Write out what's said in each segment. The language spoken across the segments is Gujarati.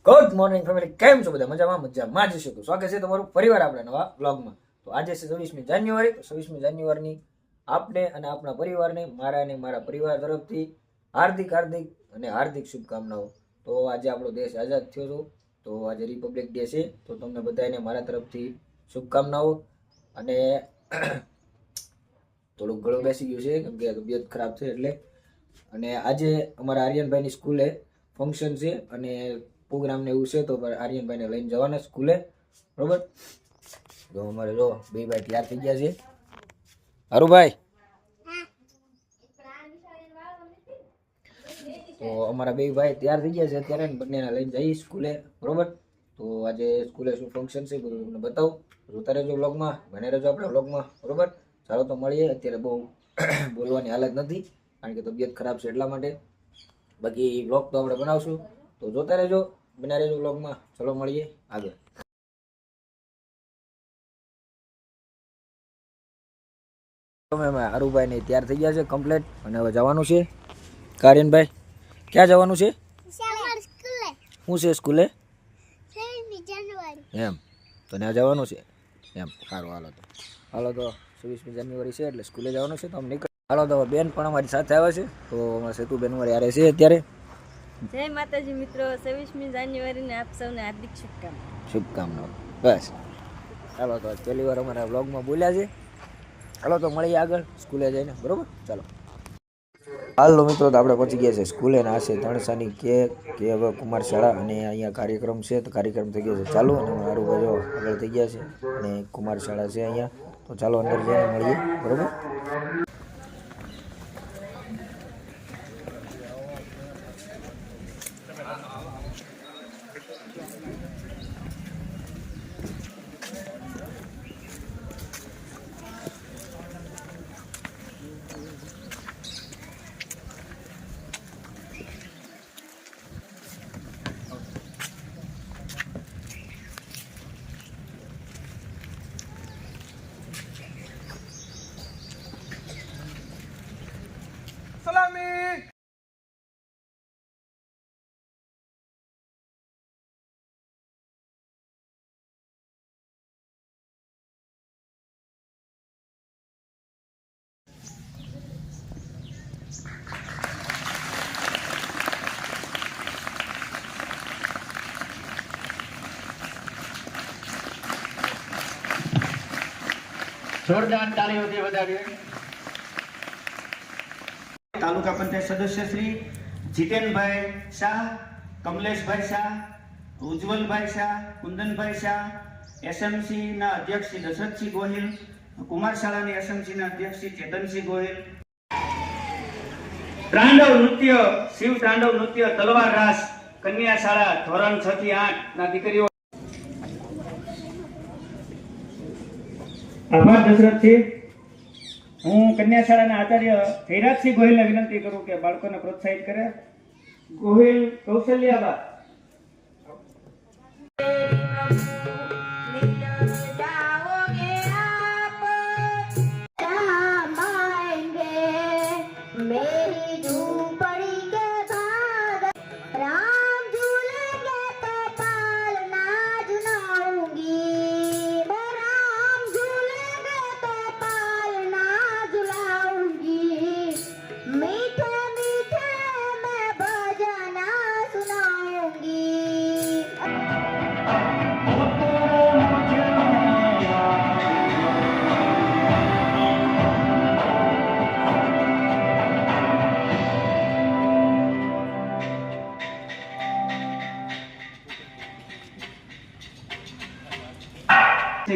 ગુડ મોર્નિંગ ફેમિલી, કેમ છો બધા? મજામાં જ છો? સ્વાગત છે તમારું ફરીવાર આપણા નવા બ્લોગમાં. તો આજે છે 26મી જાન્યુઆરી. તો 26મી જાન્યુઆરીની આપને અને આપણા પરિવારને, મારા અને મારા પરિવાર તરફથી હાર્દિક શુભકામનાઓ. તો આજે આપણો દેશ આઝાદ થયો હતો, તો આજે રિપબ્લિક ડે છે. તો તમને બધાને મારા તરફથી શુભકામનાઓ. અને થોડુંક ગળું બેસી ગયું છે કેમ કે તબિયત ખરાબ છે એટલે. અને આજે અમારા આર્યનભાઈની સ્કૂલે ફંક્શન છે અને પ્રોગ્રામ ને એવું છે, તો આર્યનભાઈને લઈને જવાના સ્કૂલે, બરોબર? તો અમારે જો બે ભાઈ તૈયાર થઈ ગયા છે. હારુભાઈ, તો અમારા બે ભાઈ તૈયાર થઈ ગયા છે અત્યારે, બંનેને લઈને જઈએ સ્કૂલે, બરોબર? તો આજે સ્કૂલે શું ફંક્શન છે બધું તમને બતાવું. જોતા રહેજો વ્લોગમાં, બને રહેજો આપણા વ્લોગમાં, બરોબર? ચાલો તો મળીએ. અત્યારે બહુ બોલવાની હાલત નથી કારણ કે તબિયત ખરાબ છે એટલા માટે. બાકી વ્લોગ તો આપણે બનાવશું, તો જોતા રહેજો, બના રહેજો વ્લોગમાં. ચલો મળીએ આગળ. હારુભાઈ ને તૈયાર થઈ ગયા છે કમ્પ્લેટ અને હવે જવાનું છે. કારિયનભાઈ, ક્યાં જવાનું છે? શું છે સ્કૂલે? એમ તો ત્યાં જવાનું છે એમ. સારું, હાલો તો 26મી જાન્યુઆરી છે એટલે સ્કૂલે જવાનું છે. તો અમે નીકળ. હાલો તો બેન પણ અમારી સાથે આવે છે, તો અમારા સેતુબેન અમારી હારે છે અત્યારે. જય માતાજી મિત્રો, 26મી જાન્યુઆરીને આપ સૌને હાર્દિક શુભકામનાઓ. બસ ચાલો, તો પહેલી વાર અમારા વ્લોગમાં બોલ્યા છે. ચાલો તો મળીએ આગળ સ્કૂલે જઈને, બરોબર? ચાલો. હાલો મિત્રો, તો આપણે પહોંચી ગયા છે સ્કૂલે ને આ છે તણસાની કે હવે કુમાર શાળા અને અહીંયા કાર્યક્રમ છે. તો કાર્યક્રમ થઈ ગયો છે ચાલુ અને મારું ભાઈ આગળ થઈ ગયા છે અને કુમાર શાળા છે અહીંયા. તો ચાલો અંદર જઈને મળીએ, બરોબર? જોરદાર તાળીઓથી વધાવીએ. તાલુકા પંચાયત સદસ્ય શ્રી જીતેનભાઈ શાહ, કમલેશભાઈ શાહ, ઉજ્જવલભાઈ શાહ, કુંદનભાઈ શાહ, એસએમસી ના અધ્યક્ષ શ્રી દશરથસિંહ ગોહિલ, કુમાર શાળાની એસએમસી ના અધ્યક્ષ શ્રી ચેતનસિંહ ગોહિલ. તાંડવ નૃત્ય, શિવ તાંડવ નૃત્ય તલવાર રાસ કન્યા શાળા ધોરણ 6 થી 8 ના દીકરીઓ. આભાર દશરથસિંહ. હું કન્યા શાળાના આચાર્ય જયરાજસિંહ ગોહિલને વિનંતી કરું કે બાળકોને પ્રોત્સાહિત કરે. ગોહિલ કૌશલ્યાબા.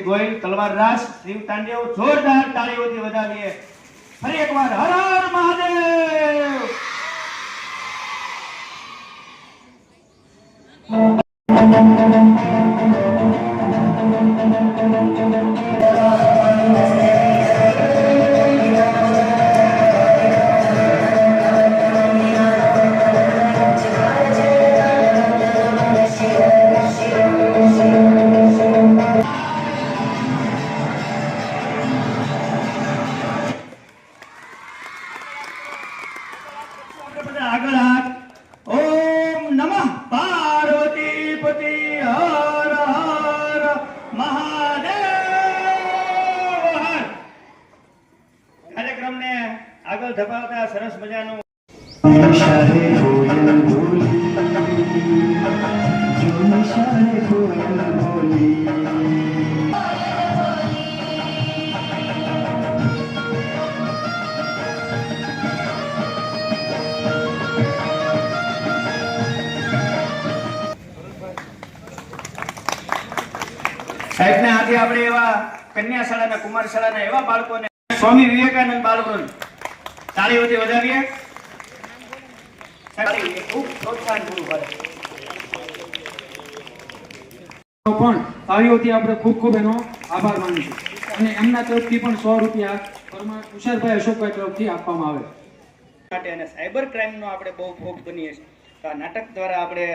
ગોહિલ તલવાર રાસ શિવ તાંડવ જોરદાર તાળીઓથી વધાવીએ. ફરી એકવાર હર હર મહાદેવ. આગળ હાથ. ઓમ નમઃ પાર્વતી નિશાળે કોયલ બોલી, જો નિશાળે કોયલ બોલી. સાહેબને આજે આપણે એવા કન્યા શાળાના કુમાર શાળાના એવા બાળકોને સ્વામી વિવેકાનંદ બાળવૃંદ તાળીઓથી વધાવીએ. ખૂબ પ્રોત્સાહન પૂરું પાડે. પણ તાળીઓથી આપણે ખૂબ ખૂબ એનો આભાર માનીશું અને એમના તરફથી પણ 100 રૂપિયા પરમાર તુષારભાઈ અશોકભાઈ તરફથી આપવામાં આવે માટે અને સાયબર ક્રાઇમનો આપણે બહુ ભોગ બનીએ છીએ. તો આ નાટક દ્વારા આપણે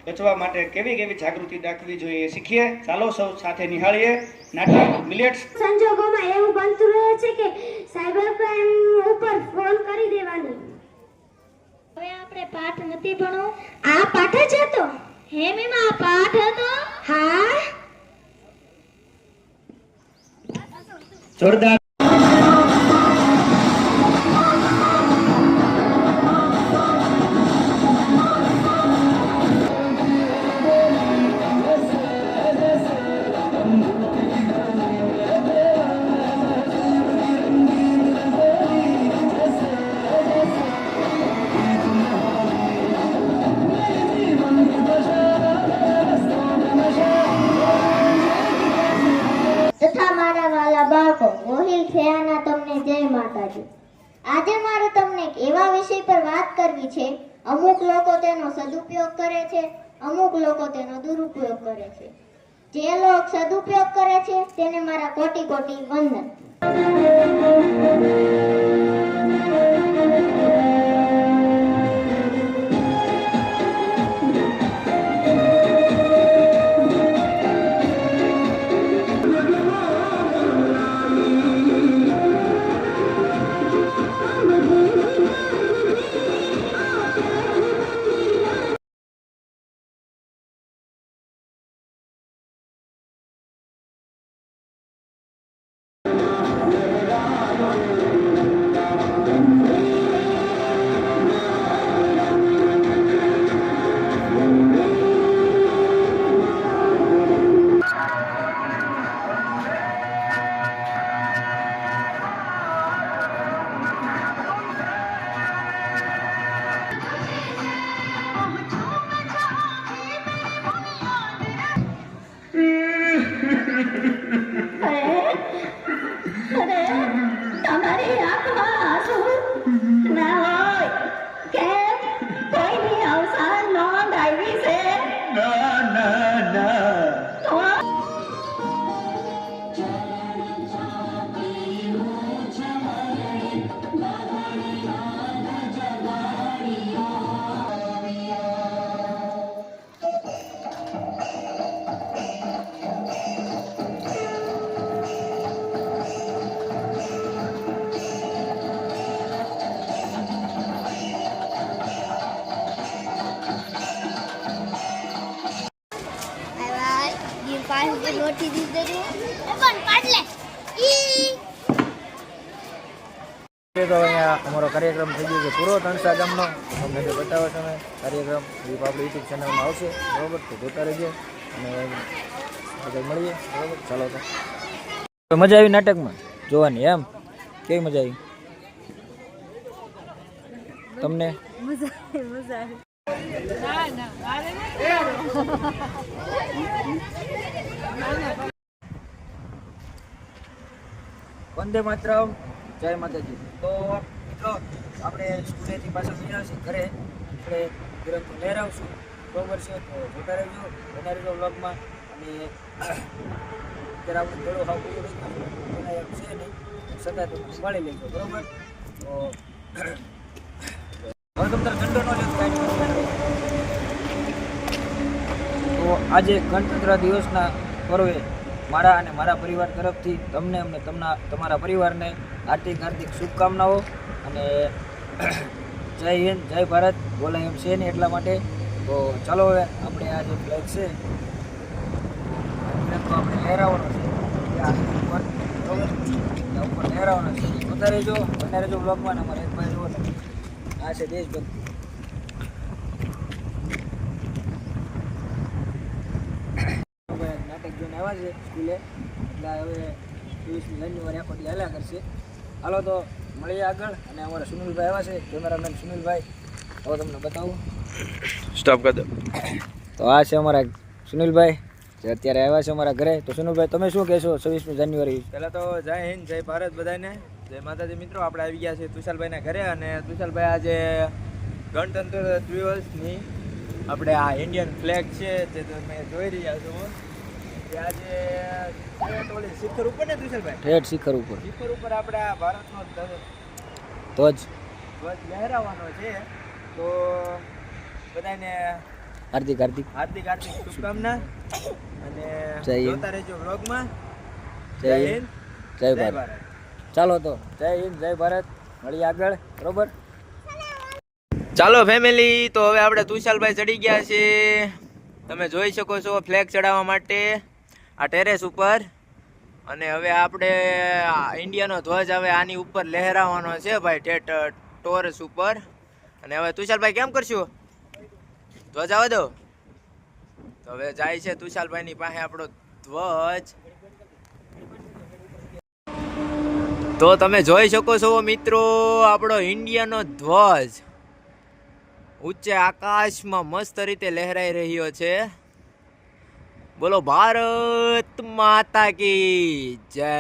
બચવા માટે કેવી કેવી જાગૃતિ દાખવી જોઈએ એ શીખીએ. ચાલો સૌ સાથે નિહાળીએ નાટક મિલેટ્સ. સંજોગોમાં એવું બનતું રહે છે કે સાયબર ક્રાઇમ ઉપર ફોન કરી દેવાની. હવે આપણે પાઠ નથી ભણો. આ પાઠ જ હતો. હે મેમ આ પાઠ હતો. હા જોરદાર. તથા મારા વાલા બાળકો, ગોહિલ થયાના તમને જય માતાજી. આજે મારે તમને એક એવા વિષય પર વાત કરવી છે. અમુક લોકો તેનો સદુપયોગ કરે છે, અમુક લોકો તેનો દુરુપયોગ કરે છે. જે લોકો સદુપયોગ કરે છે તેને મારા કોટી કોટી વંદન. તમારી આંખમાં આંસુ ના હોય કેમ? કોઈની અવસાન નોંધ આવી છે? ના ના ના. રોટી દીધી પણ પાડલે તો અહીંયા અમારો કાર્યક્રમ થઈ ગયો છે પૂરો. તણસા ગામનો તમને જે બતાવો તમે કાર્યક્રમ એ આપણે યુટ્યુબ ચેનલમાં આવશે. બરાબર, તો જોતા રહેજો અને આગળ મળીએ. બરાબર, ચાલો તો મજા આવી નાટકમાં જોવાની? એમ કેવી મજા આવી તમને? મજા આવી. વંદે માતરમ, જય માતાજી. તો મિત્રો આપણે સ્કૂલેથી પાછા મળ્યા છીએ ઘરે. આપણે તિરંગો લહેરાવશું. બરોબર છે, તો જોતા રહેજો, બના રહેજો વ્લોગમાં. અને અત્યારે આપણે થોડું હાવ પૂરું છે નહીં, છતાં તમે સંભાળી લેજો. બરોબર, તો હવે તમને ઠંડો ન લેતો કાંઈ. તો આજે ગણતંત્ર દિવસના પર્વે મારા અને મારા પરિવાર તરફથી તમને અને તમારા પરિવારને હાર્દિક શુભકામનાઓ. અને જય હિન્દ, જય ભારત બોલાય એમ છે ને એટલા માટે. તો ચાલો હવે આપણે આ જે ફ્લેગ છે તો આપણે લહેરાવવાનો છે ઉપર. બરોબર, ઉપર લહેરાવવાનો છે. જોતા રહેજો, બના રહેજો બ્લોગમાં. અમારે એક ભાઈ જુઓ, આ છે દેશભક્તિ. આવ્યા છે સ્કૂલે, એટલે હવે 23મી જાન્યુઆરી આખો દી હાલ્યા કરશે. હાલો તો મળીએ આગળ. અને અમારા સુનિલભાઈ આવ્યા છે, કેમેરામેન સુનિલભાઈ. હવે તમને બતાવું. સ્ટોપ કરી દો. તો આ છે અમારા સુનિલભાઈ જે અત્યારે આવ્યા છે અમારા ઘરે. તો સુનિલભાઈ તમે શું કહેશો 26મી જાન્યુઆરી? પહેલાં તો જય હિન્દ, જય ભારત બધાને, જય માતાજી. મિત્રો આપણે આવી ગયા છે તુષાલભાઈના ઘરે, અને તુષાલભાઈ આજે ગણતંત્ર દિવસની આપણે આ ઇન્ડિયન ફ્લેગ છે જે તમે જોઈ રહ્યા છો, કે આજે ઓલી શિખર ઉપર ને તુષાલભાઈ, ઠેઠ શિખર ઉપર આપણે આ ભારતનો ધ્વજ ધ્વજ લહેરાવાનો છે. તો બધાને હાર્દિક હાર્દિક શુભકામના, અને જય હિન્દ. જોતા રહેજો વ્લોગમાં. જય હિન્દ, જય ભારત. ચાલો તો જય હિન્દ, જય ભારત. મળીએ આગળ, બરોબર? ચાલો ફેમિલી, તો હવે આપણે તુષાલભાઈ ચડી ગયા છે. તમે જોઈ શકો છો ફ્લેગ ચડાવવા માટે આ ટેરેસ ઉપર. અને હવે આપણે ઇન્ડિયાનો ધ્વજ હવે આની ઉપર લહેરાવાનો છે ભાઈ, ઠેઠ ટોરસ ઉપર. અને હવે તુષાલભાઈ કેમ કરશું? ધ્વજ આવવા દો. તો હવે જાય છે તુષાલભાઈની પાસે આપણો ધ્વજ. તો તમે જોઈ શકો છો મિત્રો, આપણો ઇન્ડિયાનો ધ્વજ ઊંચે આકાશમાં મસ્ત રીતે લહેરાઈ રહ્યો છે. બોલો ભારત માતા કી જય.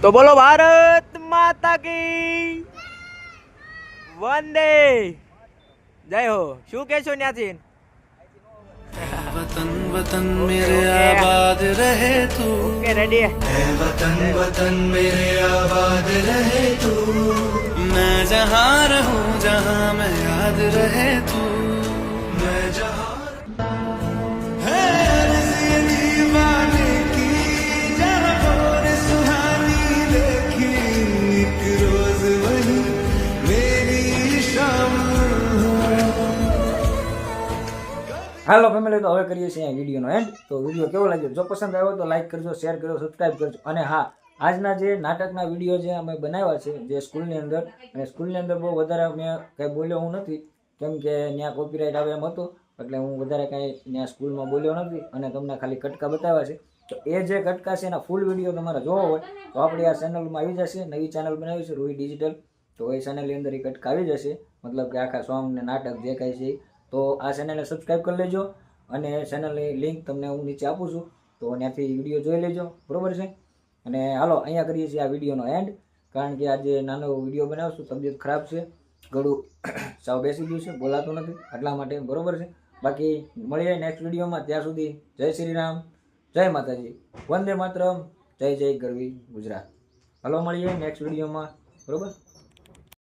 તો બોલો ભારત માતા કી વંદે જય હો. શું કહેશો ત્યાંથી? वतन वतन मेरे आबाद रहे तू, ઓકે રેડી. है वतन वतन मेरे आबाद रहे तू, मैं जहाँ रहूं जहाँ मैं याद रहे तू, मैं जहाँ है अर्ज़ी दीवाने की, जहाँ और सुहानी देखी, एक रोज वही मेरी शाम. હાલો ફેમિલી, તો હવે કરીએ છીએ અહીંયા વિડીયોનો એન્ડ. તો વિડીયો કેવો લાગ્યો? જો પસંદ આવ્યો તો લાઈક કરજો, શેર કરજો, સબસ્ક્રાઈબ કરજો. અને હા, આજના જે નાટકના વિડીયો જે અમે બનાવ્યા છે જે સ્કૂલની અંદર, અને સ્કૂલની અંદર બહુ વધારે મેં કંઈ બોલ્યો હું નથી, કેમ કે ત્યાં કોપીરાઇટ આવે એમ હતો, એટલે હું વધારે કાંઈ ત્યાં સ્કૂલમાં બોલ્યો નથી, અને તમને ખાલી કટકા બતાવ્યા છે. તો એ જે કટકા છે એના ફૂલ વિડીયો તમારે જોવો હોય તો આપણી આ ચેનલમાં આવી જશે. નવી ચેનલ બનાવી છે રૂહી ડિજિટલ. તો એ ચેનલની અંદર એ કટકા આવી જશે, મતલબ કે આખા સોંગ ને નાટક જે કાંઈ છે. તો આ ચેનલને સબસ્ક્રાઈબ કરી લેજો, અને ચેનલની લિંક તમને હું નીચે આપું છું, તો ત્યાંથી વિડીયો જોઈ લેજો, બરોબર છે? અને હાલો અહીંયા કરીએ છીએ આ વિડીયોનો એન્ડ, કારણ કે આજે નાનો વિડીયો બનાવશું. તબિયત ખરાબ છે, ગળું સાવ બેસી ગયું છે, બોલાતું નથી, એટલા માટે, બરોબર છે? બાકી મળીએ નેક્સ્ટ વિડીયોમાં. ત્યાં સુધી જય શ્રી રામ, જય માતાજી, વંદે માતરમ, જય જય ગરવી ગુજરાત. હાલો મળીએ નેક્સ્ટ વિડીયોમાં, બરોબર?